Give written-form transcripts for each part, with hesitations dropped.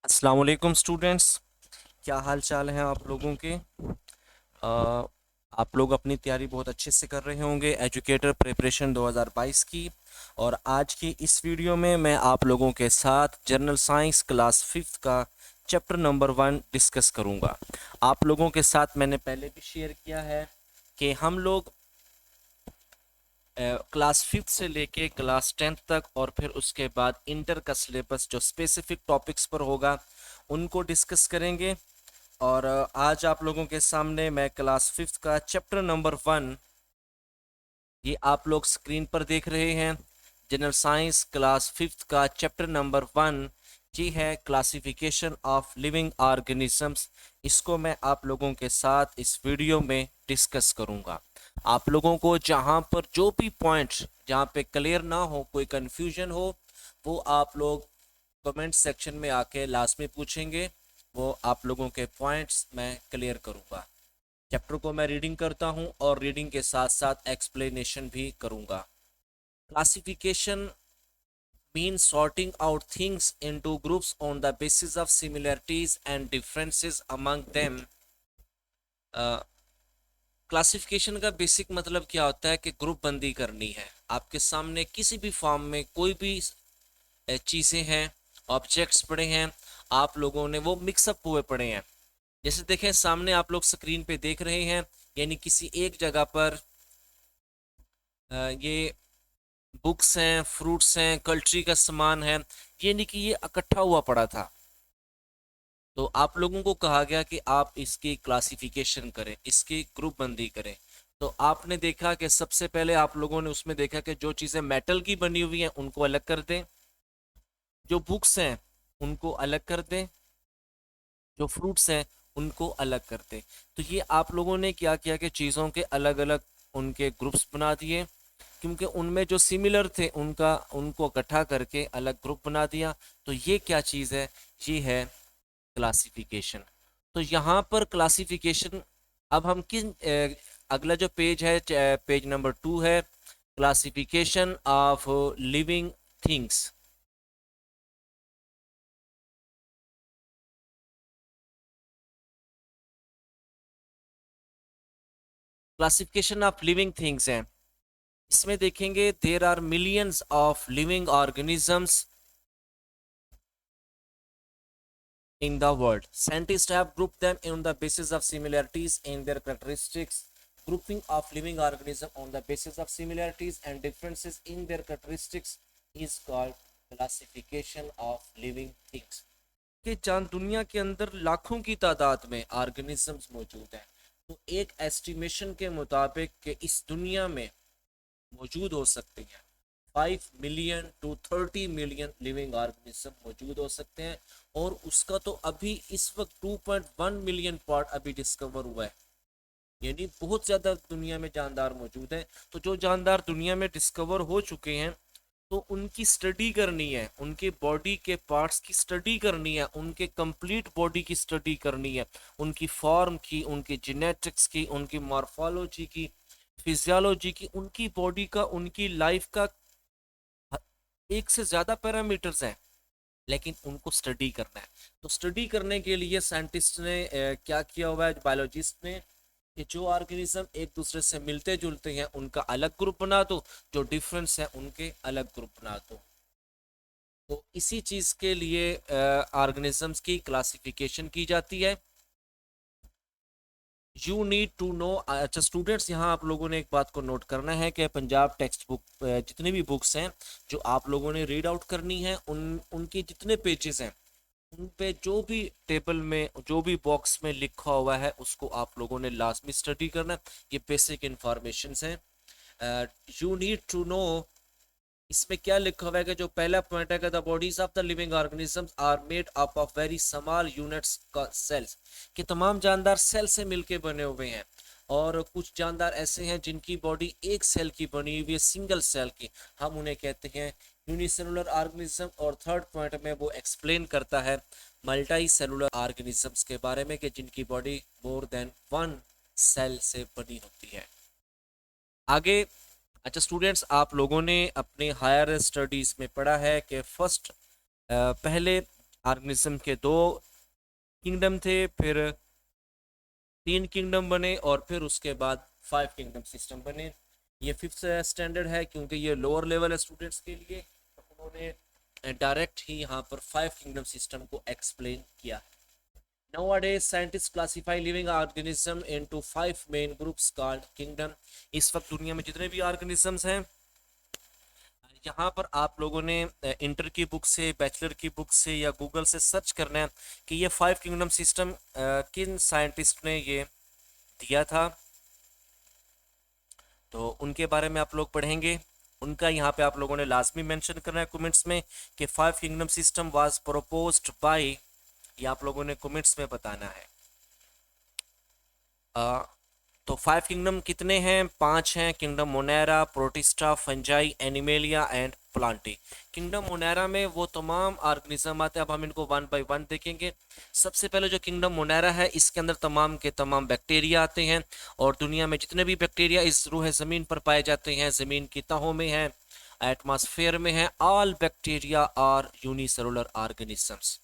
अस्सलाम वालेकुम स्टूडेंट्स। क्या हाल चाल हैं आप लोगों के। अ, आप लोग अपनी तैयारी बहुत अच्छे से कर रहे होंगे एजुकेटर प्रिपरेशन 2022 की। और आज की इस वीडियो में मैं आप लोगों के साथ जनरल साइंस क्लास फिफ्थ का चैप्टर नंबर 1 डिस्कस करूंगा। आप लोगों के साथ मैंने पहले भी शेयर किया है कि हम लोग क्लास फिफ्थ से लेके क्लास टेंथ तक और फिर उसके बाद इंटर का सिलेबस जो स्पेसिफिक टॉपिक्स पर होगा उनको डिस्कस करेंगे। और आज आप लोगों के सामने मैं क्लास फिफ्थ का चैप्टर नंबर 1, ये आप लोग स्क्रीन पर देख रहे हैं, जनरल साइंस क्लास फिफ्थ का चैप्टर नंबर 1 जी है क्लासिफिकेशन ऑफ लिविंग ऑर्गेनिजम्स। इसको मैं आप लोगों के साथ इस वीडियो में डिस्कस करूंगा। आप लोगों को जहां पर जो भी पॉइंट्स जहां पे क्लियर ना हो, कोई कंफ्यूजन हो, वो आप लोग कमेंट सेक्शन में आके लास्ट में पूछेंगे। वो आप लोगों के पॉइंट्स मैं क्लियर करूंगा। चैप्टर को मैं रीडिंग करता हूं और रीडिंग के साथ साथ एक्सप्लेनेशन भी करूंगा। Classification means sorting out things into groups on the basis of similarities and differences among them। Classification का बेसिक मतलब क्या होता है कि ग्रुप बंदी करनी है। आपके सामने किसी भी फॉर्म में कोई भी चीज़ें हैं, ऑब्जेक्ट्स पड़े हैं, आप लोगों ने वो मिक्सअप हुए पड़े हैं। जैसे देखें सामने आप लोग स्क्रीन पे देख रहे हैं, यानी किसी एक जगह पर ये बुक्स हैं, फ्रूट्स हैं, कल्ट्री का सामान है, ये नहीं कि ये इकट्ठा हुआ पड़ा था। तो आप लोगों को कहा गया कि आप इसकी क्लासिफिकेशन करें, इसकी ग्रुप बंदी करें। तो आपने देखा कि सबसे पहले आप लोगों ने उसमें देखा कि जो चीज़ें मेटल की बनी हुई हैं उनको अलग कर दें, जो बुक्स हैं उनको अलग कर दें, जो फ्रूट्स हैं उनको अलग कर दें। तो ये आप लोगों ने क्या किया कि चीज़ों के अलग अलग उनके ग्रुप्स बना दिए, क्योंकि उनमें जो सिमिलर थे उनका उनको इकट्ठा करके अलग ग्रुप बना दिया। तो ये क्या चीज़ है, ये है क्लासिफिकेशन। तो यहाँ पर क्लासिफिकेशन, अब हम अगला जो पेज है, पेज नंबर 2 है, classification of living things. Classification of living things है। इसमें देखेंगे there are millions of living organisms in the world. Scientists have grouped them on the basis of similarities in their characteristics. Grouping of living organisms on the basis of similarities and differences in their characteristics is called classification of living things। कि चांद दुनिया के अंदर लाखों की तादाद में organisms मौजूद हैं। तो एक एस्टिमेशन के मुताबिक कि इस दुनिया में मौजूद हो सकते हैं 5 million to 30 million living organism मौजूद हो सकते हैं। और उसका तो अभी इस वक्त 2.1 मिलियन पार्ट अभी डिस्कवर हुआ है, यानी बहुत ज़्यादा दुनिया में जानदार मौजूद हैं। तो जो जानदार दुनिया में डिस्कवर हो चुके हैं, तो उनकी स्टडी करनी है, उनके बॉडी के पार्ट्स की स्टडी करनी है, उनके कंप्लीट बॉडी की स्टडी करनी है, उनकी फॉर्म की, उनकी जेनेटिक्स की, उनकी मॉर्फोलॉजी की, फिजियोलॉजी की, उनकी बॉडी का, उनकी लाइफ का एक से ज्यादा पैरामीटर्स हैं, लेकिन उनको स्टडी करना है। तो स्टडी करने के लिए साइंटिस्ट ने क्या किया हुआ है, बायोलॉजिस्ट ने, कि जो ऑर्गेनिज्म एक दूसरे से मिलते जुलते हैं उनका अलग ग्रुप बना दो, जो डिफरेंस है उनके अलग ग्रुप बना दो। तो इसी चीज के लिए ऑर्गेनिजम्स की क्लासिफिकेशन की जाती है। You need to know. अच्छा स्टूडेंट्स, यहाँ आप लोगों ने एक बात को नोट करना है कि पंजाब टेक्स्ट बुक जितनी भी बुक्स हैं जो आप लोगों ने रीड आउट करनी है, उनके जितने पेजेस हैं उन पे जो भी टेबल में जो भी बॉक्स में लिखा हुआ है उसको आप लोगों ने लाजमी स्टडी करना है। ये बेसिक इंफॉर्मेशन है। You need to know. इसमें क्या लिखा हुआ है कि जो पहला पॉइंट है कि the bodies of the living organisms are made up of very small units का सेल्स, कि तमाम जानदार सेल से मिलके बने हुए हैं। और कुछ जानदार ऐसे हैं जिनकी बॉडी एक सेल की बनी हुई है, सिंगल सेल की, हम उन्हें कहते हैं यूनिसेलुलर ऑर्गेनिज्म। और थर्ड पॉइंट में वो एक्सप्लेन करता है मल्टी सेलुलर ऑर्गेनिजम्स के बारे में, कि जिनकी body more than one cell से बनी होती है। आगे, अच्छा स्टूडेंट्स, आप लोगों ने अपने हायर स्टडीज में पढ़ा है कि फर्स्ट, पहले ऑर्गेनिज्म के 2 किंगडम थे, फिर 3 किंगडम बने और फिर उसके बाद 5 किंगडम सिस्टम बने। ये 5th स्टैंडर्ड है क्योंकि ये लोअर लेवल स्टूडेंट्स के लिए, तो उन्होंने डायरेक्ट ही यहाँ पर 5 किंगडम सिस्टम को एक्सप्लेन किया। Nowadays, scientists classify living organism into 5 main groups called kingdom। इस वक्त दुनिया में जितने भी ऑर्गेनिजम्स हैं, यहाँ पर आप लोगों ने इंटर की बुक से, बैचलर की बुक से या गूगल से सर्च करना है कि ये 5 किंगडम सिस्टम किन साइंटिस्ट ने ये दिया था, तो उनके बारे में आप लोग पढ़ेंगे। उनका यहाँ पे आप लोगों ने लाजमी मेंशन करना है कमेंट्स में कि 5 kingdom system was proposed by, ये आप लोगों ने कमेंट्स में बताना है। तो 5 किंगडम कितने हैं? 5 हैं। Kingdom Monera, protista, fungi, animalia and Plantae. Kingdom Monera में वो तमाम ऑर्गेनिज्म आते हैं। अब हम इनको 1 बाय 1 देखेंगे। सबसे पहले जो किंगडम मोनेरा है, इसके अंदर तमाम के तमाम बैक्टीरिया आते हैं, और दुनिया में जितने भी बैक्टीरिया इस रूह ज़मीन पर पाए जाते हैं, ज़मीन की तहों में हैं, एटमॉस्फेयर में हैं, all bacteria are unicellular organisms.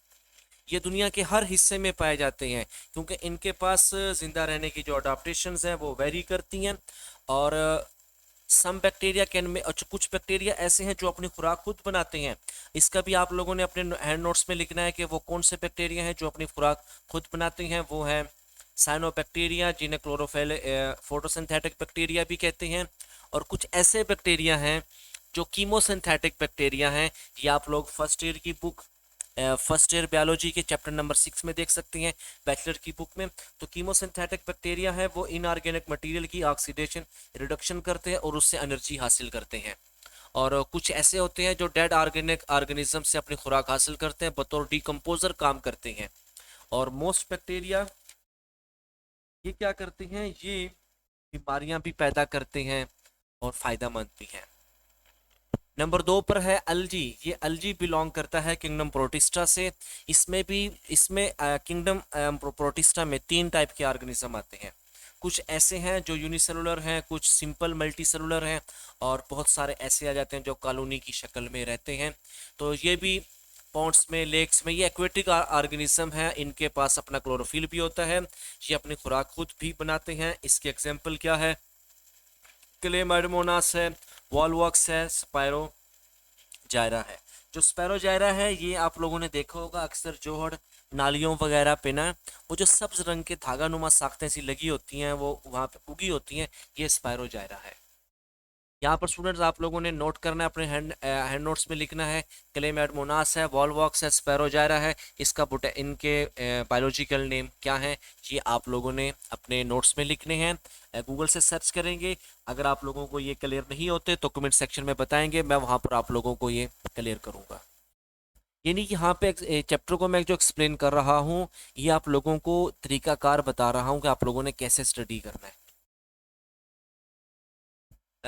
ये दुनिया के हर हिस्से में पाए जाते हैं क्योंकि इनके पास जिंदा रहने की जो अडाप्टेशंस हैं वो वेरी करती हैं। और सम बैक्टीरिया कैन में, अच्छा कुछ बैक्टीरिया ऐसे हैं जो अपनी खुराक खुद बनाते हैं। इसका भी आप लोगों ने अपने हैंड नोट्स में लिखना है कि वो कौन से बैक्टीरिया हैं जो अपनी खुराक खुद बनाते हैं। वो है साइनोबैक्टीरिया, जिन्हें क्लोरोफिल फोटोसिंथेटिक बैक्टीरिया भी कहते हैं। और कुछ ऐसे बैक्टीरिया हैं जो कीमोसिंथेटिक बैक्टीरिया हैं। ये आप लोग फर्स्ट ईयर बायोलॉजी के चैप्टर नंबर 6 में देख सकते हैं, बैचलर की बुक में। तो कीमोसिंथेटिक बैक्टीरिया है वो इनऑर्गेनिक मटेरियल की ऑक्सीडेशन रिडक्शन करते हैं और उससे एनर्जी हासिल करते हैं। और कुछ ऐसे होते हैं जो डेड ऑर्गेनिक ऑर्गेनिज्म से अपनी खुराक हासिल करते हैं, बतौर डिकम्पोजर काम करते हैं। और मोस्ट बैक्टीरिया ये क्या करते हैं, ये बीमारियां भी पैदा करते हैं और फायदेमंद भी हैं। नंबर 2 पर है अल्जी। ये अल्जी बिलोंग करता है किंगडम प्रोटिस्टा से। इसमें किंगडम प्रोटिस्टा में 3 टाइप के ऑर्गेनिज्म आते हैं। कुछ ऐसे हैं जो यूनिसेलुलर हैं, कुछ सिंपल मल्टीसेलुलर हैं, और बहुत सारे ऐसे आ जाते हैं जो कॉलोनी की शक्ल में रहते हैं। तो ये भी पॉन्ड्स में, लेक्स में, ये एक्वेटिक ऑर्गेनिज्म है। इनके पास अपना क्लोरोफिल भी होता है, ये अपनी खुराक खुद भी बनाते हैं। इसके एग्जाम्पल क्या है? क्लेमाइडमोनास है, वॉलवॉक्स है, स्पायरो जायरा है। जो स्पैरो जायरा है ये आप लोगों ने देखा होगा अक्सर जोहड़ नालियों वगैरह पे ना, वो जो सब्ज रंग के धागा नुमा साख्तें सी लगी होती हैं, वो वहाँ पे उगी होती हैं, ये स्पैरो जायरा है। यहाँ पर स्टूडेंट्स आप लोगों ने नोट करना है, अपने हैंड नोट्स में लिखना है। क्लेमाइडमोनास है, वॉलवॉक्स है, स्पैरो जायरा है। इसका इनके बायोलॉजिकल नेम क्या है, ये आप लोगों ने अपने नोट्स में लिखने हैं। गूगल से सर्च करेंगे। अगर आप लोगों को ये क्लियर नहीं होते तो कमेंट सेक्शन में बताएंगे, मैं वहाँ पर आप लोगों को ये क्लियर करूँगा। यानी कि यहाँ पे चैप्टर को मैं जो एक्सप्लेन कर रहा हूँ, ये आप लोगों को तरीकाकार बता रहा हूँ कि आप लोगों ने कैसे स्टडी करना है।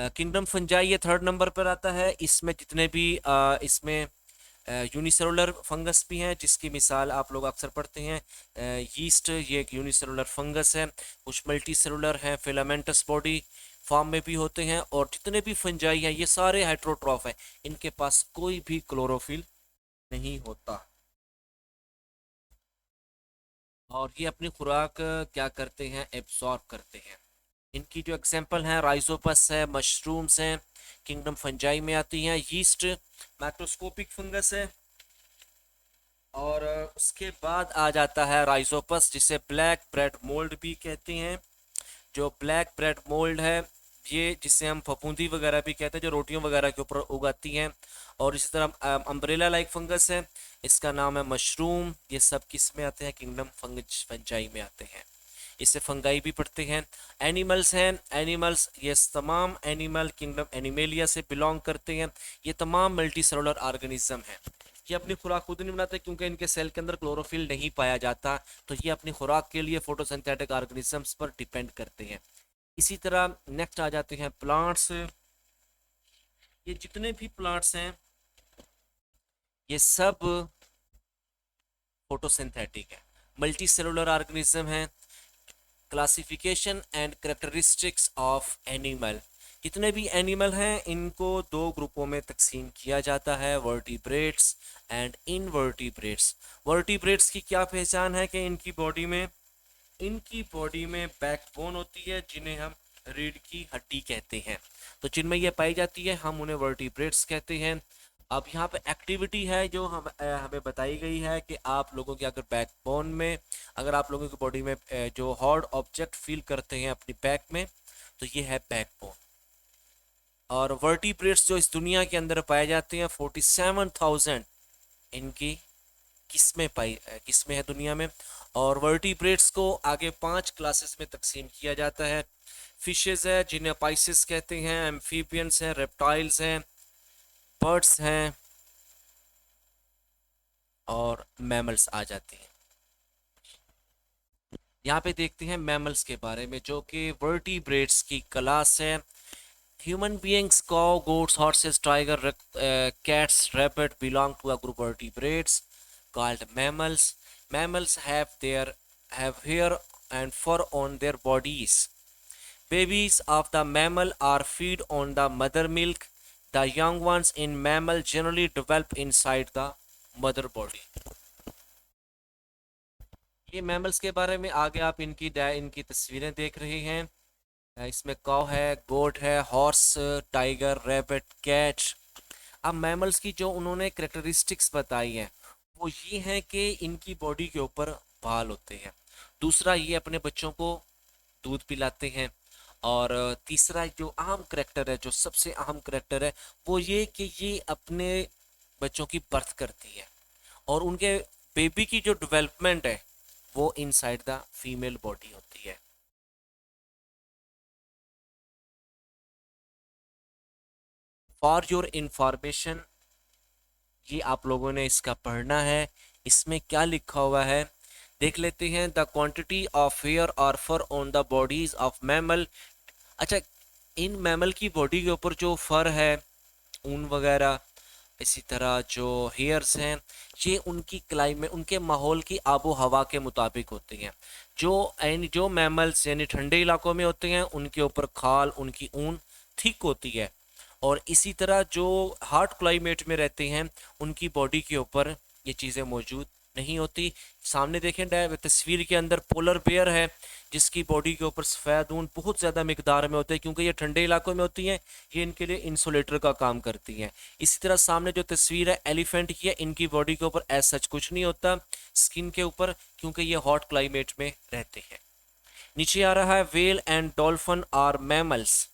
किंगडम फंजाई ये 3rd नंबर पर आता है। इसमें जितने भी इसमें यूनिसेलुलर फंगस भी हैं, जिसकी मिसाल आप लोग अक्सर पढ़ते हैं, यीस्ट, ये एक यूनिसेलुलर फंगस है। कुछ मल्टी सेलुलर हैं, फिलामेंटस बॉडी फॉर्म में भी होते हैं। और जितने भी फंजाई हैं ये सारे हेट्रोट्रॉफ हैं, इनके पास कोई भी क्लोरोफिल नहीं होता। और ये अपनी खुराक क्या करते हैं, एब्सॉर्ब करते हैं। इनकी जो एग्जांपल हैं, राइजोपस है, मशरूम्स हैं, किंगडम फंजाई में आती हैं। यीस्ट मैक्रोस्कोपिक फंगस है। और उसके बाद आ जाता है राइजोपस, जिसे ब्लैक ब्रेड मोल्ड भी कहते हैं। जो ब्लैक ब्रेड मोल्ड है, ये जिसे हम फफूंदी वगैरह भी कहते हैं, जो रोटियों वगैरह के ऊपर उगाती हैं। और इसी तरह अम्ब्रेला लाइक फंगस है, इसका नाम है मशरूम। ये सब किस में आते हैं, किंगडम फंजाई में आते हैं। इससे फंगाई भी पढ़ते हैं। एनिमल्स हैं, एनिमल्स ये तमाम एनिमल किंगडम एनिमेलिया से बिलोंग करते हैं। ये तमाम मल्टी सेलुलर ऑर्गेनिज्म हैं। ये अपनी खुराक खुद नहीं बनाते क्योंकि इनके सेल के अंदर क्लोरोफिल नहीं पाया जाता, तो ये अपनी खुराक के लिए फोटोसिंथेटिक ऑर्गेनिजम्स पर डिपेंड करते हैं। इसी तरह नेक्स्ट आ जाते हैं प्लांट्स। ये जितने भी प्लांट्स हैं ये सब फोटोसिंथेटिक है, मल्टी सेलुलर ऑर्गेनिज्म है। Classification and characteristics of animal. जितने भी एनिमल हैं इनको दो ग्रुपों में तकसीम किया जाता है, वर्टिब्रेट्स एंड इनवर्टिब्रेट्स। वर्टिब्रेट्स की क्या पहचान है कि इनकी बॉडी में बैकबोन होती है जिन्हें हम रीढ़ की हड्डी कहते हैं। तो जिनमें ये पाई जाती है हम उन्हें वर्टिब्रेट्स कहते हैं। अब यहाँ पे एक्टिविटी है जो हमें बताई गई है कि आप लोगों के अगर बैकबोन में, अगर आप लोगों की बॉडी में जो हार्ड ऑब्जेक्ट फील करते हैं अपनी बैक में, तो ये है बैकबोन। और वर्टिब्रेट्स जो इस दुनिया के अंदर पाए जाते हैं 47,000 इनकी किस्में है दुनिया में। और वर्टिब्रेट्स को आगे 5 क्लासेस में तकसीम किया जाता है। फिशेस है जिन्हें पाइसेस कहते हैं, एम्फीबियंस हैं, रेप्टाइल्स हैं, बर्ड्स हैं और मैमल्स आ जाते हैं। यहाँ पे देखते हैं मैमल्स के बारे में जो कि वर्टिब्रेट्स की क्लास है। Human beings, cow, goats, horses, tiger, cats, rabbit belong to a group of vertebrates called mammals. Mammals have hair and fur on their bodies. Babies of the mammal are feed on the mother milk. The young ones in mammal generally develop inside the mother body. ये mammals के बारे में आगे आप इनकी तस्वीरें देख रहे हैं। इसमें काऊ है, गोट है, हॉर्स, टाइगर, रैबिट, कैट। अब मैमल्स की जो उन्होंने करेक्टरिस्टिक्स बताई हैं वो ये हैं कि इनकी बॉडी के ऊपर बाल होते हैं। दूसरा, ये अपने बच्चों को दूध पिलाते हैं। और तीसरा जो अहम करेक्टर है, जो सबसे अहम करेक्टर है, वो ये कि ये अपने बच्चों की बर्थ करती है और उनके बेबी की जो डेवलपमेंट है वो इनसाइड द फीमेल बॉडी होती है। फॉर योर इंफॉर्मेशन, ये आप लोगों ने इसका पढ़ना है। इसमें क्या लिखा हुआ है देख लेते हैं। द क्वांटिटी ऑफ हेयर और fur on the bodies of mammal. अच्छा, इन मैमल की बॉडी के ऊपर जो फर है, ऊन वगैरह, इसी तरह जो हेयर्स हैं, ये उनकी क्लाइमेट, उनके माहौल की आबो हवा के मुताबिक होती हैं। जो मैमल्स यानी ठंडे इलाकों में होते हैं उनके ऊपर खाल, उनकी ऊन थिक होती है। और इसी तरह जो हॉट क्लाइमेट में रहते हैं उनकी बॉडी के ऊपर ये चीज़ें मौजूद नहीं होती। सामने देखें तस्वीर के अंदर पोलर बेयर है जिसकी बॉडी के ऊपर सफ़ेद ऊन बहुत ज़्यादा मिकदार में होता है क्योंकि ये ठंडे इलाकों में होती हैं। ये इनके लिए इंसुलेटर का काम करती हैं। इसी तरह सामने जो तस्वीर है एलिफेंट की है, इनकी बॉडी के ऊपर ऐसा सच कुछ नहीं होता स्किन के ऊपर क्योंकि ये हॉट क्लाइमेट में रहते हैं। नीचे आ रहा है whale and dolphin are mammals.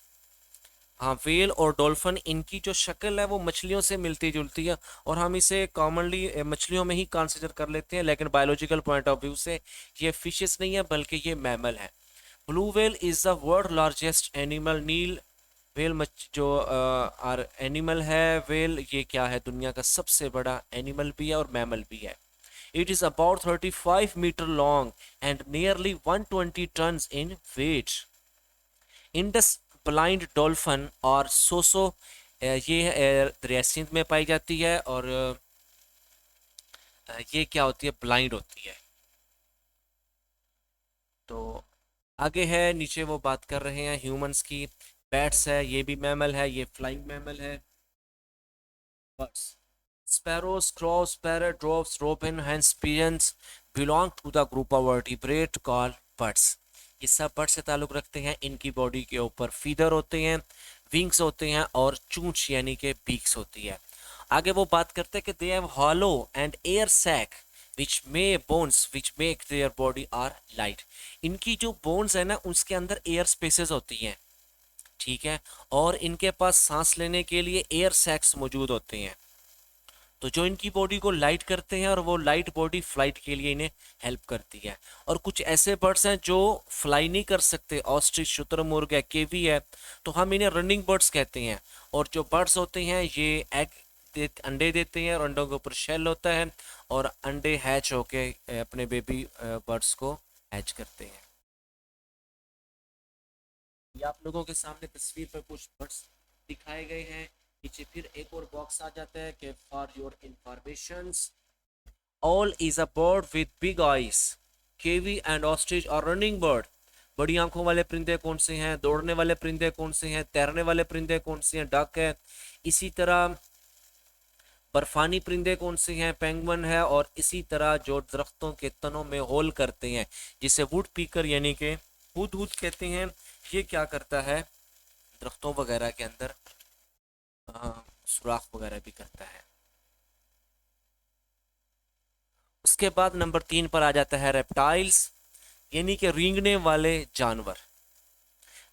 हाँ, वेल और डॉल्फिन, इनकी जो शक्ल है वो मछलियों से मिलती जुलती है और हम इसे कॉमनली मछलियों में ही कंसिडर कर लेते हैं, लेकिन बायोलॉजिकल पॉइंट ऑफ व्यू से ये फिशेस नहीं है बल्कि ये मैमल है। Blue whale is the world largest animal. नील वेल जो आर एनिमल है, वेल ये क्या है, दुनिया का सबसे बड़ा एनिमल भी है और मैमल भी है। It is about 35 metre long and nearly 120 tons in weight. Indus blind dolphin और सोसो, ये दरिया सिंध में पाई जाती है। और ये क्या होती है, ब्लाइंड होती है। तो आगे है, नीचे वो बात कर रहे हैं ह्यूमंस की। बैट्स है, ये भी मैमल है, ये फ्लाइंग मैमल है। Birds, sparrows, crows, parrot, doves, robin, hens, pigeons belong to the group of vertebrate called birds. ये सब बर्ड से ताल्लुक़ रखते हैं। इनकी बॉडी के ऊपर फीदर होते हैं, विंग्स होते हैं और चूंच यानी कि बीक्स होती है। आगे वो बात करते हैं कि they have hollow and air sac which may bones which make their body are light. इनकी जो बोन्स है ना उसके अंदर एयर स्पेसेस होती हैं, ठीक है, और इनके पास सांस लेने के लिए एयर सैक्स मौजूद होते हैं। तो जो इनकी बॉडी को लाइट करते हैं और वो लाइट बॉडी फ्लाइट के लिए इन्हें हेल्प करती है। और कुछ ऐसे बर्ड्स हैं जो फ्लाई नहीं कर सकते, ऑस्ट्रिच, शुतुरमुर्ग है, केवी है, तो हम इन्हें रनिंग बर्ड्स कहते हैं। और जो बर्ड्स होते हैं ये अंडे देते हैं और अंडों के ऊपर शेल होता है और अंडे हैच होके अपने बेबी बर्ड्स को हैच करते हैं। ये आप लोगों के सामने तस्वीर पर कुछ बर्ड्स दिखाए गए हैं। नीचे फिर एक और बॉक्स आ जाता है कि for your informations, owl is a bird with big eyes, kiwi and ostrich और रनिंग बर्ड। बड़ी आंखों वाले परिंदे कौन से हैं, दौड़ने वाले परिंदे कौन से हैं, तैरने वाले परिंदे कौन से हैं, डक है। इसी तरह बर्फानी परिंदे कौन से हैं, पेंगुइन है। और इसी तरह जो दरख्तों के तनों में होल करते हैं जिसे वुड पीकर यानी कि हुदहुद कहते हैं, ये क्या करता है, दरख्तों वगैरह के अंदर सुराख वगैरह भी करता है। उसके बाद नंबर 3 पर आ जाता है रेप्टाइल्स, यानी कि रेंगने वाले जानवर।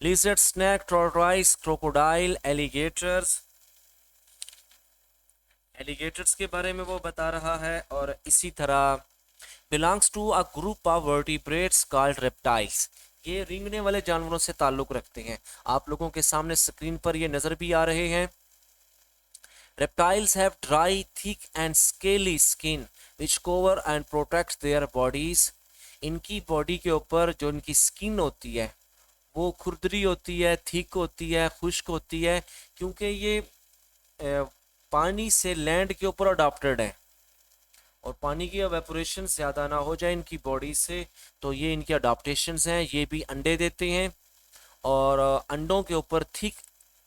Lizard, snake, tortoise, crocodile, alligators. Alligators के बारे में वो बता रहा है। और इसी तरह belongs to a group of vertebrates called reptiles, ये रेंगने वाले जानवरों से ताल्लुक रखते हैं। आप लोगों के सामने स्क्रीन पर ये नजर भी आ रहे हैं। Reptiles have dry, thick and scaly skin which cover and protect their bodies. इनकी बॉडी के ऊपर जो इनकी स्किन होती है वो खुरदरी होती है, थिक होती है, खुश्क होती है, क्योंकि ये पानी से लैंड के ऊपर अडॉप्टेड है और पानी की एवेपोरेशन ज़्यादा ना हो जाए इनकी बॉडी से, तो ये इनके अडॉप्टेशंस हैं। ये भी अंडे देते हैं और अंडों के ऊपर थिक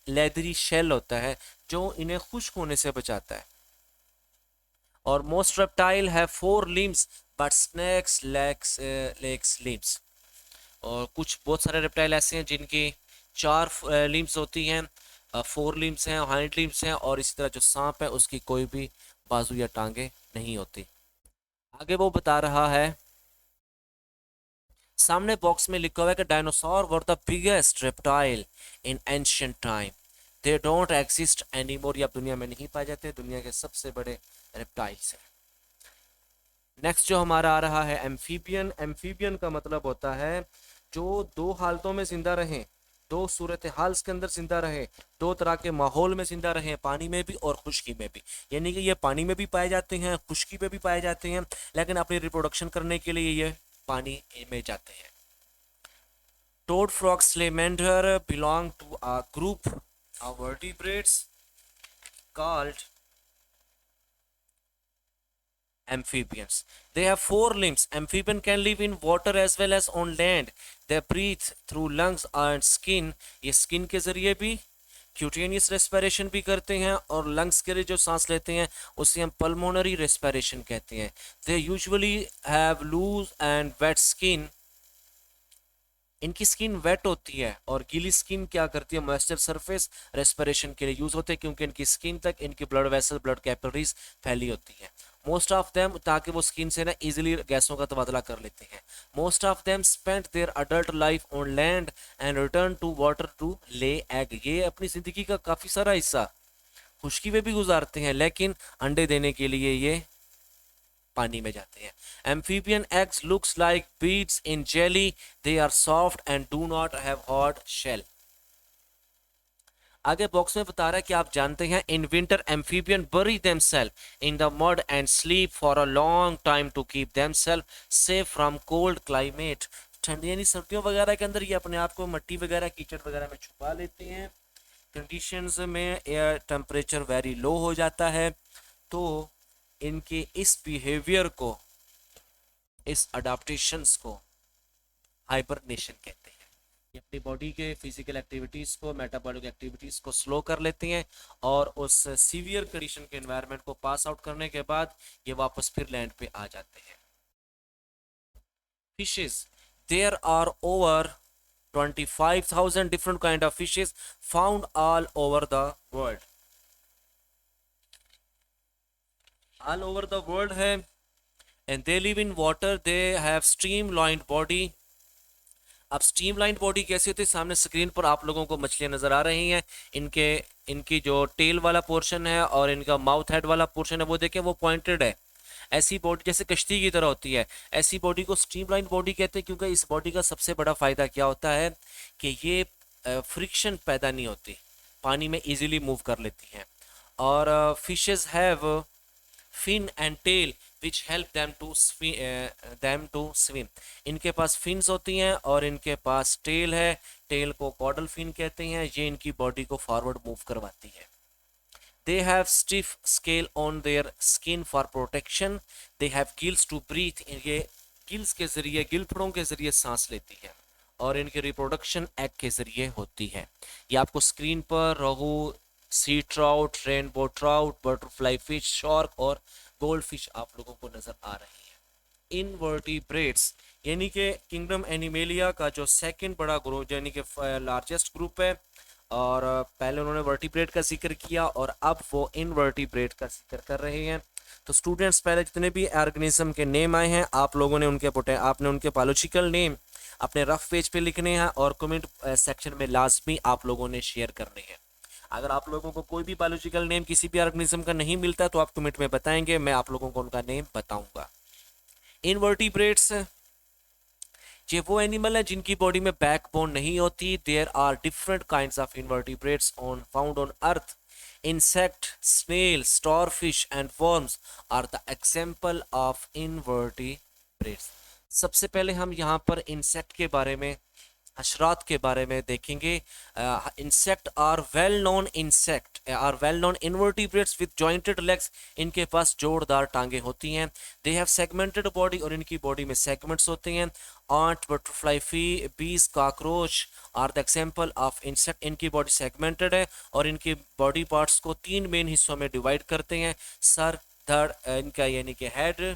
लेदरी शेल होता है जो इन्हें खुश्क होने से बचाता है। और मोस्ट रेप्टाइल है 4 limbs but snakes lacks limbs. और कुछ बहुत सारे रेप्टाइल ऐसे हैं जिनकी 4 लिम्स होती हैं, 4 लिम्स हैं, हाइंड लिम्स हैं। और इसी तरह जो सांप है उसकी कोई भी बाजू या टांगे नहीं होती। आगे वो बता रहा है, सामने बॉक्स में लिखा हुआ है कि dinosaur were the biggest reptile in ancient time, they don't exist anymore, ये अब दुनिया में नहीं पाए जाते, दुनिया के सबसे बड़े रेप्टाइल्स हैं। नेक्स्ट जो हमारा आ रहा है एम्फीबियन। एम्फीबियन का मतलब होता है जो 2 हालतों में जिंदा रहें, 2 सूरत हाल के अंदर जिंदा रहे, 2 तरह के माहौल में जिंदा रहे, पानी में भी और खुश्की में भी। यानी कि ये पानी में भी पाए जाते हैं, खुश्की में भी पाए जाते हैं, लेकिन अपनी रिप्रोडक्शन करने के लिए ये पानी में जाते हैं। Toad, frog, salamander belong to a group of vertebrates called amphibians. They have 4 limbs. Amphibian can live in water as well as on land. They breathe through lungs and skin. ये skin के जरिए भी cutaneous respiration भी करते हैं और lungs के लिए जो सांस लेते हैं उसे हम पल्मोनरी रेस्पिरेशन कहते हैं। They usually have loose and wet skin. इनकी स्किन वेट होती है और गीली स्किन क्या करती है, मॉइस्चर सरफेस रेस्पिरेशन के लिए यूज होते हैं, क्योंकि इनकी स्किन तक इनकी ब्लड वेसल, ब्लड कैपिलरीज फैली होती है। मोस्ट ऑफ देम, ताकि वो स्किन से ना इजीली गैसों का तबादला कर लेते हैं। Most of them spend their adult life on land and return to water to lay egg. ये अपनी जिंदगी का काफी सारा हिस्सा खुश्की में भी गुजारते हैं, लेकिन अंडे देने के लिए ये पानी में जाते हैं। Amphibian eggs looks like beads in jelly, they are soft and do not have hard shell. आगे बॉक्स में बता रहा है कि आप जानते हैं in winter amphibian bury themself in the mud and sleep for a long time to keep themself safe from cold climate. ठंडी यानी सर्दियों वगैरह के अंदर ये अपने आप को मट्टी वगैरह, कीचड़ वगैरह में छुपा लेते हैं। कंडीशंस में एयर टेम्परेचर वेरी लो हो जाता है, तो इनके इस बिहेवियर को, इस अडाप्टेशंस को हाइबरनेशन कहते हैं। ये अपनी बॉडी के फिजिकल एक्टिविटीज को, मेटाबॉलिक एक्टिविटीज को स्लो कर लेते हैं और उस सीवियर कंडीशन के एनवायरनमेंट को पास आउट करने के बाद ये वापस फिर लैंड पे आ जाते हैं। Fishes, there are over 25,000 different kind of fishes found all over the world. All over the world है, and they live in water. They have streamlined body. अब स्ट्रीमलाइन बॉडी कैसी होती है, सामने स्क्रीन पर आप लोगों को मछलियां नजर आ रही हैं। इनकी जो टेल वाला पोर्शन है और इनका माउथ हेड वाला पोर्शन है वो देखें, वो पॉइंटेड है। ऐसी बॉडी जैसे कश्ती की तरह होती है, ऐसी बॉडी को स्ट्रीमलाइन बॉडी कहते हैं, क्योंकि इस बॉडी का सबसे बड़ा फायदा क्या होता है कि ये फ्रिक्शन पैदा नहीं होती, पानी में इजीली मूव कर लेती हैं। और fishes have fin and tail which help them to swim. इनके पास फिन्स होती हैं और इनके पास टेल है, टेल को कॉडल फिन कहते हैं, ये इनकी बॉडी को फॉरवर्ड मूव करवाती है। They have stiff scale on their skin for protection. They have gills to breathe. ये गिल्स के जरिए, गिलफड़ों के जरिए सांस लेती है। और इनकी रिप्रोडक्शन एग के जरिए होती है। ये आपको स्क्रीन पर rohu, sea trout, rainbow trout, butterfly fish, shark और गोल्ड फिश आप लोगों को नजर आ रही है। इनवर्टिब्रेट्स यानी कि किंगडम एनिमेलिया का जो सेकंड बड़ा ग्रुप यानी कि लार्जेस्ट ग्रुप है, और पहले उन्होंने वर्टिब्रेट का जिक्र किया और अब वो इनवर्टिब्रेट का जिक्र कर रहे हैं। तो स्टूडेंट्स, पहले जितने भी ऑर्गेनिज्म के नेम आए हैं आप लोगों ने आपने उनके बायोलॉजिकल नेम अपने रफ पेज पे लिखने हैं और कमेंट सेक्शन में लाजमी आप लोगों ने शेयर करने हैं। अगर आप लोगों को कोई भी बायोलॉजिकल नेम किसी भी ऑर्गेनिज्म का नहीं मिलता तो आप कमेंट में बताएंगे, मैं आप लोगों को उनका नेम बताऊंगा। इनवर्टिब्रेट्स ये वो एनिमल है जिनकी बॉडी में बैकबोन नहीं होती। There are different kinds of invertebrates on found on earth. Insect, snail, starfish and worms are the example of invertebrates. सबसे पहले हम यहाँ पर इंसेक्ट के बारे में, हशरात के बारे में देखेंगे। Insect are well known invertebrates with jointed legs. इनके पास जोड़दार टांगे होती हैं। दे हैव सेगमेंटेड बॉडी और इनकी बॉडी में सेगमेंट्स होते हैं। Ant, butterfly, bees, cockroach are the example of insect. इनकी बॉडी सेगमेंटेड है और इनकी बॉडी पार्ट्स को 3 मेन हिस्सों में डिवाइड करते हैं। सर, धड़, इनका यानी कि head,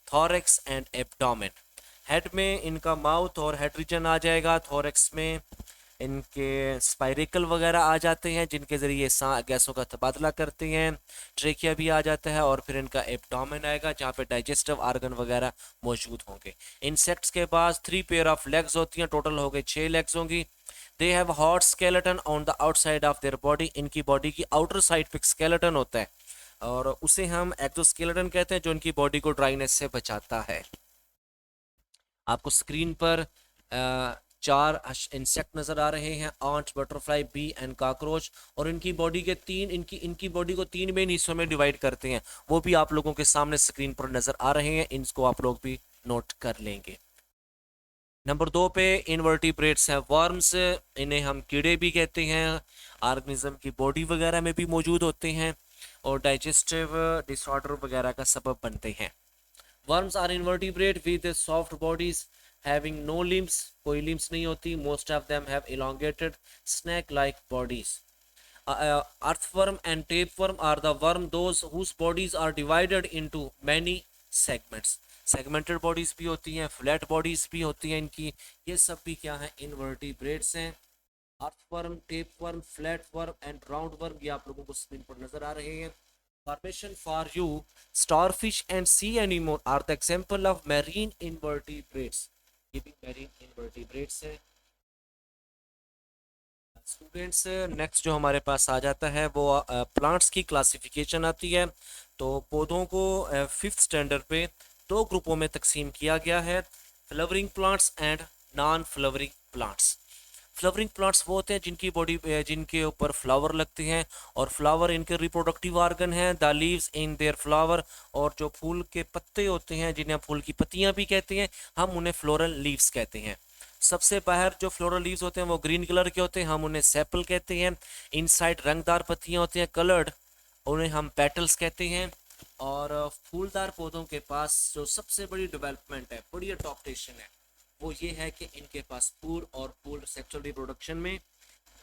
thorax and abdomen. Head में इनका माउथ और हेड रीजन आ जाएगा। थोरेक्स में इनके स्पाइरेकल वगैरह आ जाते हैं जिनके ज़रिए गैसों का तबादला करते हैं। ट्रेकिया भी आ जाता है और फिर इनका एब्डोमेन आएगा जहाँ पे डाइजेस्टिव आर्गन वगैरह मौजूद होंगे। इंसेक्ट्स के पास 3 पेयर ऑफ लेग्स होती हैं, टोटल हो गए 6 लेग्स होंगी। They have hard skeleton on the outside of their body. इनकी बॉडी की आउटर साइड पे स्केलेटन होता है और उसे हम एक्सोस्केलेटन कहते हैं जो इनकी बॉडी को ड्राइनेस से बचाता है। आपको स्क्रीन पर 4 इंसेक्ट नजर आ रहे हैं, ant, butterfly, bee and cockroach, और इनकी बॉडी के इनकी बॉडी को 3 मेन हिस्सों में डिवाइड करते हैं। वो भी आप लोगों के सामने स्क्रीन पर नजर आ रहे हैं, इनको आप लोग भी नोट कर लेंगे। नंबर 2 पे इनवर्टिब्रेट्स हैं वर्म्स। इन्हें हम कीड़े भी कहते हैं। ऑर्गेनिज्म की बॉडी वगैरह में भी मौजूद होते हैं और डाइजेस्टिव डिसऑर्डर वगैरह का सबब बनते हैं। Worms are invertebrate with soft bodies having no limbs. कोई limbs नहीं होती. Most of them have elongated snake-like bodies. Earthworm and tapeworm are the worm those whose bodies are divided into many segments. Segmented bodies भी होती हैं, flat bodies भी होती हैं इनकी। ये सब भी क्या है? Invertebrates हैं। Earthworm, tapeworm, flatworm and roundworm ये आप लोगों को स्क्रीन पर नजर आ रहे हैं। Information for you: starfish and sea anemone are the example of marine invertebrates. ये भी marine invertebrates है। स्टूडेंट्स, नेक्स्ट जो हमारे पास आ जाता है वो प्लांट्स की क्लासिफिकेशन आती है। तो पौधों को 5th स्टैंडर्ड पे 2 ग्रुपों में तकसीम किया गया है, flowering plants and non flowering plants. Flowering plants वो होते हैं जिनके ऊपर फ्लावर लगते हैं और फ्लावर इनके रिप्रोडक्टिव ऑर्गन हैं। The leaves in their flower, और जो फूल के पत्ते होते हैं जिन्हें फूल की पत्तियां भी कहते हैं, हम उन्हें फ्लोरल लीव्स कहते हैं। सबसे बाहर जो फ्लोरल लीव्स होते हैं वो ग्रीन कलर के होते हैं, हम उन्हें सेपल कहते हैं। इनसाइड रंगदार पत्तियां होती हैं कलर्ड, उन्हें हम पेटल्स कहते हैं। और फूलदार पौधों के पास जो सबसे बड़ी डेवलपमेंट है, बड़ी अडॉप्टेशन है, वो ये है कि इनके पास पूर और पूल सेक्सुअल रिप्रोडक्शन में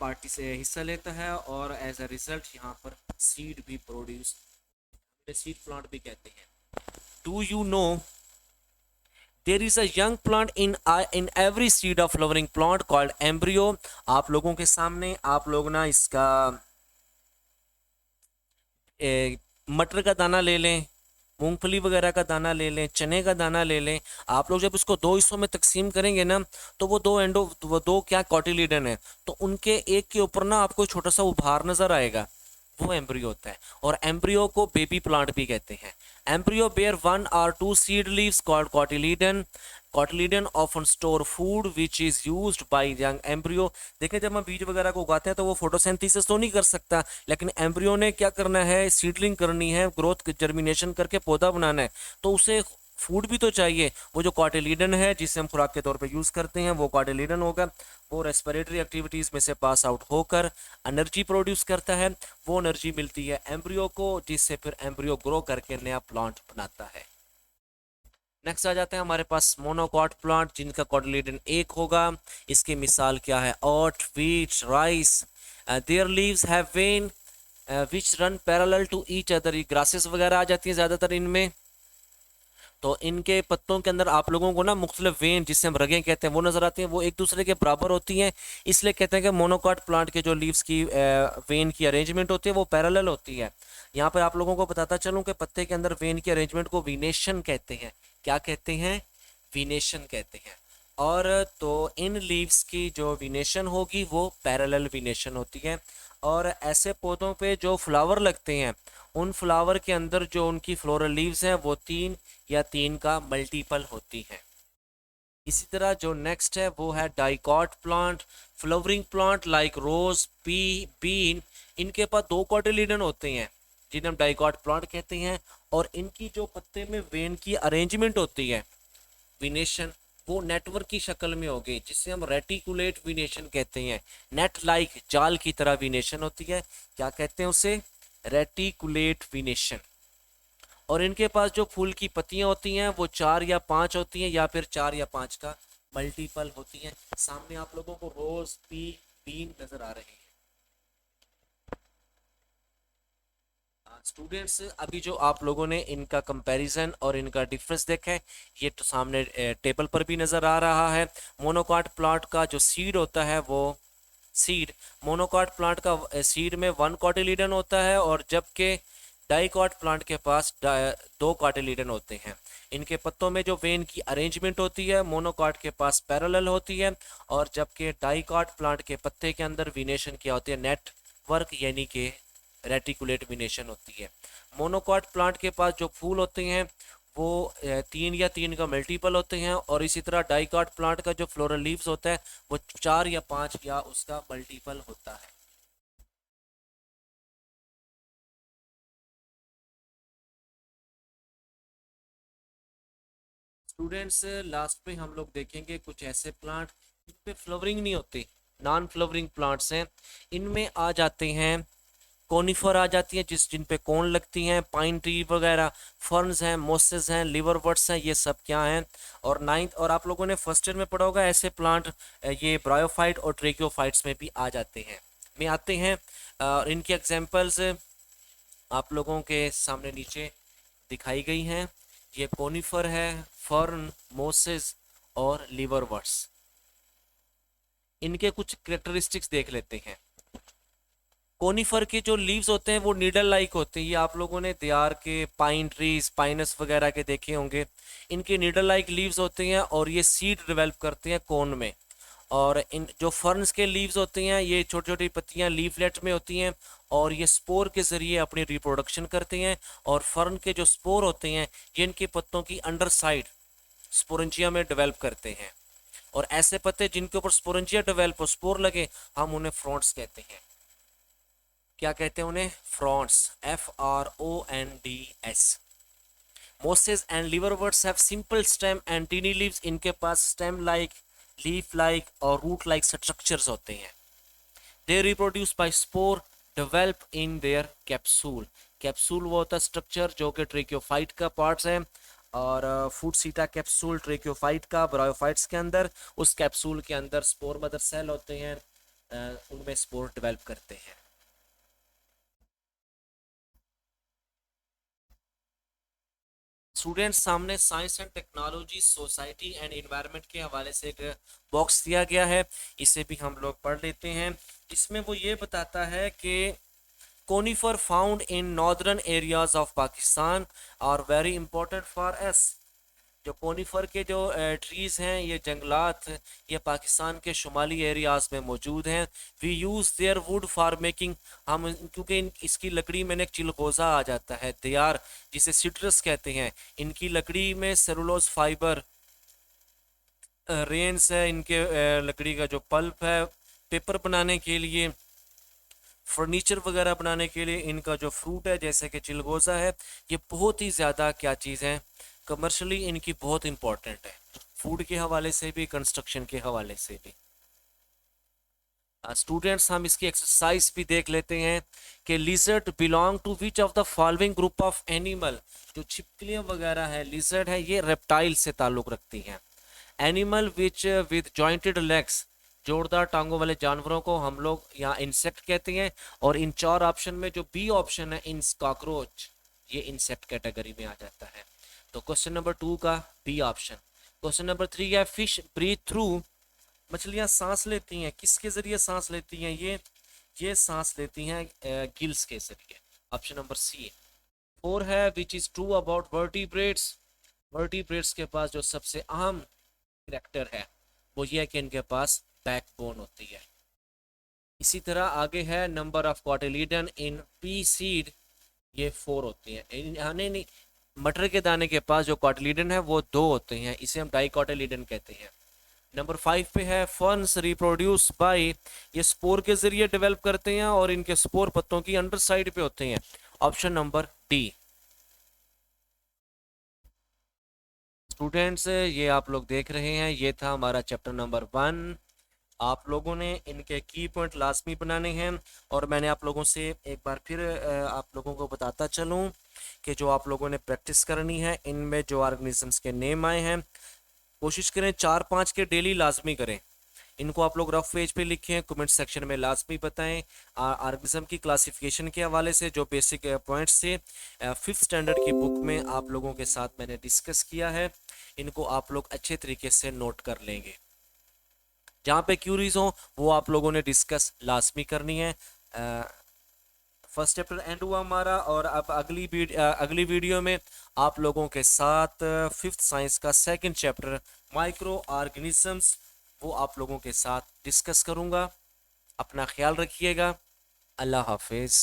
पार्टी से हिस्सा लेता है और एज अ रिजल्ट यहाँ पर सीड भी प्रोड्यूस, सीड प्लांट भी कहते हैं। Do you know there is a young plant in every seed of flowering plant called embryo. आप लोगों के सामने आप लोग ना इसका मटर का दाना ले लें, मूंगफली वगैरह का दाना ले लें, चने का दाना ले लें। आप लोग जब इसको 2 हिस्सों में तकसीम करेंगे ना तो वो दो क्या कॉटिलीडन है, तो उनके एक के ऊपर ना आपको छोटा सा उभार नजर आएगा, वो एम्ब्रियो होता है। और एम्ब्रियो को बेबी प्लांट भी कहते हैं। Embryo bear 1 or 2 seed leaves called cotyledon. Cotyledon often store food which is used by young embryo. देखें, जब हम बीज वगैरह को उगाते हैं तो वो फोटोसिंथेसिस तो नहीं कर सकता, लेकिन एम्ब्रियो ने क्या करना है, सीडलिंग करनी है, ग्रोथ जर्मिनेशन करके पौधा बनाना है, तो उसे फूड भी तो चाहिए। वो जो कॉटिलीडन है जिसे हम खुराक के तौर पे यूज़ करते हैं वो कॉटिलीडन होगा। वो रेस्पिरेटरी एक्टिविटीज़ में से पास आउट होकर एनर्जी प्रोड्यूस करता है। वो एनर्जी मिलती है एम्ब्रियो को, जिससे फिर एम्ब्रियो ग्रो करके नया प्लांट बनाता है। नेक्स्ट आ जाते हैं हमारे पास मोनोकॉट प्लांट, जिनका कॉटिलेडन एक होगा। इसकी मिसाल क्या है? Oat, wheat, rice. Their leaves have vein which run parallel to each other. ये ग्रासेस वगैरह आ जाती है ज़्यादातर इनमें। तो इनके पत्तों के अंदर आप लोगों को ना मुख्तलिफ वेन, जिससे हम रगें कहते हैं, वो नज़र आती हैं। वो एक दूसरे के बराबर होती हैं, इसलिए कहते हैं कि मोनोकॉट प्लांट के जो लीव्स की वेन की अरेंजमेंट होती है वो पैरेलल होती है। यहाँ पर आप लोगों को बताता चलूँ कि पत्ते के अंदर वेन की अरेंजमेंट को वीनेशन कहते हैं। क्या कहते हैं? वीनेशन कहते हैं। और तो इन लीव्स की जो वीनेशन होगी वो पैरेलल वीनेशन होती है। और ऐसे पौधों पे जो फ्लावर लगते हैं, उन फ्लावर के अंदर जो उनकी फ्लोरल लीव्स हैं वो 3 या 3 का मल्टीपल होती हैं। इसी तरह जो नेक्स्ट है वो है dicot plant. Flowering plant like rose, pea, bean, इनके पास 2 कॉटिलीडन होते हैं, जिन्हें हम डाइकॉट प्लांट कहते हैं। और इनकी जो पत्ते में वेन की अरेंजमेंट होती है, विनेशन, वो नेटवर्क की शक्ल में होगी, जिसे हम रेटिकुलेट विनेशन कहते हैं। नेट लाइक, जाल की तरह विनेशन होती है। क्या कहते हैं उसे? रेटिकुलेट विनेशन। और इनके पास जो फूल की पत्तियां होती हैं वो 4 या 5 होती हैं, या फिर 4 या 5 का मल्टीपल होती हैं। सामने आप लोगों को रोज, पी, बीन नजर आ रहे हैं। स्टूडेंट्स, अभी जो आप लोगों ने इनका कंपैरिजन और इनका डिफरेंस देखा है, ये तो सामने टेबल पर भी नज़र आ रहा है। मोनोकॉट प्लांट का जो सीड होता है वो सीड, मोनोकॉट प्लांट का सीड में 1 कॉटिलीडन होता है, और जबकि डाइकॉट प्लांट के पास 2 कॉटिलीडन होते हैं। इनके पत्तों में जो वेन की अरेंजमेंट होती है मोनोकॉट के पास पैरेलल होती है, और जबकि डाइकॉट प्लांट के पत्ते के अंदर विनेशन क्या होती है? नेटवर्क, यानी कि रेटिकुलेट विनेशन होती है। मोनोकॉट प्लांट के पास जो फूल होते हैं वो 3 या 3 का मल्टीपल होते हैं, और इसी तरह डाइकॉट प्लांट का जो फ्लोरल लीव्स होता है वो 4 या 5 या उसका मल्टीपल होता है। स्टूडेंट्स, लास्ट में हम लोग देखेंगे कुछ ऐसे प्लांट जिन पे फ्लावरिंग नहीं होती, नॉन फ्लावरिंग प्लांट्स हैं। इनमें आ जाते हैं कोनिफर, आ जाती है जिन पे कोन लगती हैं, पाइन ट्री वगैरह, फर्न्स हैं, मोसेस हैं, लिवरवर्ट्स हैं, ये सब क्या हैं। और नाइन्थ, और आप लोगों ने फर्स्ट ईयर में पढ़ा होगा ऐसे प्लांट, ये ब्रायोफाइट और ट्रेकियोफाइट्स में भी आ जाते हैं, में आते हैं। और इनकी एग्जांपल्स आप लोगों के सामने नीचे दिखाई गई हैं। ये कोनिफर है, फर्न, मोसेस और लिवरवर्ट्स। इनके कुछ करेक्टरिस्टिक्स देख लेते हैं। कोनिफर के जो लीव्स होते हैं वो नीडल लाइक होते हैं। ये आप लोगों ने दियार के, पाइन ट्रीज, पाइनस वगैरह के देखे होंगे। इनके नीडल लाइक लीव्स होते हैं और ये सीड डेवलप करते हैं कोन में। और इन जो फर्न्स के लीव्स होते हैं ये छोटी छोटी पत्तियां लीफलेट में होती हैं, और ये स्पोर के ज़रिए अपनी रिप्रोडक्शन करते हैं। और फर्न के जो स्पोर होते हैं ये इनके पत्तों की अंडर साइड स्पोरेंजिया में डेवलप करते हैं। और ऐसे पत्ते जिनके ऊपर स्पोरेंजिया डेवलप हो, स्पोर लगे, हम उन्हें फ्रॉन्ट्स कहते हैं। क्या कहते हैं उन्हें? Fronds, FRONDS। Mosses and liverworts have simple stem and tiny leaves. इनके पास स्टेम लाइक, लीफ लाइक और रूट लाइक स्ट्रक्चर्स होते हैं। They reproduce by spore develop in their capsule. Capsule वो होता है स्ट्रक्चर जो कि ट्रेकियोफाइट का पार्ट्स है, और फूड सीटा कैप्सूल ट्रेकियोफाइट का ब्रायोफाइट्स के अंदर, उस कैप्सूल के अंदर स्पोर मदर सेल होते हैं, उनमें स्पोर डेवलप करते हैं। स्टूडेंट्स, सामने science and technology, society and environment के हवाले से एक बॉक्स दिया गया है, इसे भी हम लोग पढ़ लेते हैं। इसमें वो ये बताता है कि conifer found in northern areas of Pakistan are very important for us. जो कोनिफर के जो ट्रीज़ हैं, ये जंगलात, ये पाकिस्तान के शुमाली एरियाज़ में मौजूद हैं। We use their wood for making, हम क्योंकि इसकी लकड़ी में एक चिलगोज़ा आ जाता है, दियार, जिसे सिट्रस कहते हैं। इनकी लकड़ी में सेलुलोज फाइबर, रेंस है, इनके लकड़ी का जो पल्प है, पेपर बनाने के लिए, फर्नीचर वगैरह बनाने के लिए इनका जो फ्रूट है जैसे कि चिलगोज़ा है, ये बहुत ही ज़्यादा क्या चीज़ है, कमर्शली इनकी बहुत इंपॉर्टेंट है, फूड के हवाले से भी, कंस्ट्रक्शन के हवाले से भी। स्टूडेंट्स हम इसकी एक्सरसाइज भी देख लेते हैं कि lizard belong to which of the following group of animal. जो छिपकलियां वगैरह है, लिजर्ड है, ये रेप्टाइल से ताल्लुक रखती हैं। Animal which with jointed legs, जोरदार टांगों वाले जानवरों को हम लोग यहाँ इंसेक्ट कहते हैं। और इन 4 ऑप्शन में जो बी ऑप्शन है इन कॉकरोच, ये इंसेक्ट कैटेगरी में आ जाता है। तो क्वेश्चन नंबर 2 का बी ऑप्शन। क्वेश्चन नंबर 3 है फिश ब्रीथ थ्रू, मछलियां सांस लेती हैं, किसके जरिए सांस लेती हैं? ये सांस लेती हैं गिल्स के जरिए। Option number C. 4 है which is true about vertebrates. Vertebrates के पास जो सबसे अहम करैक्टर है वो ये है कि इनके पास बैकबोन होती है। इसी तरह आगे है number of cotyledon in P seed, ये 4 होती हैं। नहीं, मटर के दाने के पास जो कॉटिलीडन है वो 2 होते हैं, इसे हम डाइकॉटिलीडन कहते हैं। नंबर 5 पे है फर्न्स रिप्रोड्यूस बाय, ये स्पोर के जरिए डेवलप करते हैं और इनके स्पोर पत्तों की अंडर साइड पे होते हैं। Option number D. स्टूडेंट्स ये आप लोग देख रहे हैं, ये था हमारा चैप्टर नंबर 1। आप लोगों ने इनके की पॉइंट लाजमी बनाने हैं। और मैंने आप लोगों से एक बार फिर आप लोगों को बताता चलूं कि जो आप लोगों ने प्रैक्टिस करनी है, इनमें जो ऑर्गेनिजम्स के नेम आए हैं कोशिश करें 4-5 के डेली लाजमी करें। इनको आप लोग रफ पेज पे लिखें, कमेंट सेक्शन में लाजमी बताएं। ऑर्गेनिज्म की क्लासिफिकेशन के हवाले से जो बेसिक पॉइंट्स थे 5th स्टैंडर्ड की बुक में आप लोगों के साथ मैंने डिस्कस किया है, इनको आप लोग अच्छे तरीके से नोट कर लेंगे। जहाँ पे क्यूरीज हो वो आप लोगों ने डिस्कस लाजमी करनी है। फर्स्ट चैप्टर एंड हुआ हमारा, और अब अगली वीडियो में आप लोगों के साथ 5th साइंस का 2nd चैप्टर माइक्रो ऑर्गेनिजम्स वो आप लोगों के साथ डिस्कस करूँगा। अपना ख्याल रखिएगा। अल्लाह हाफिज़।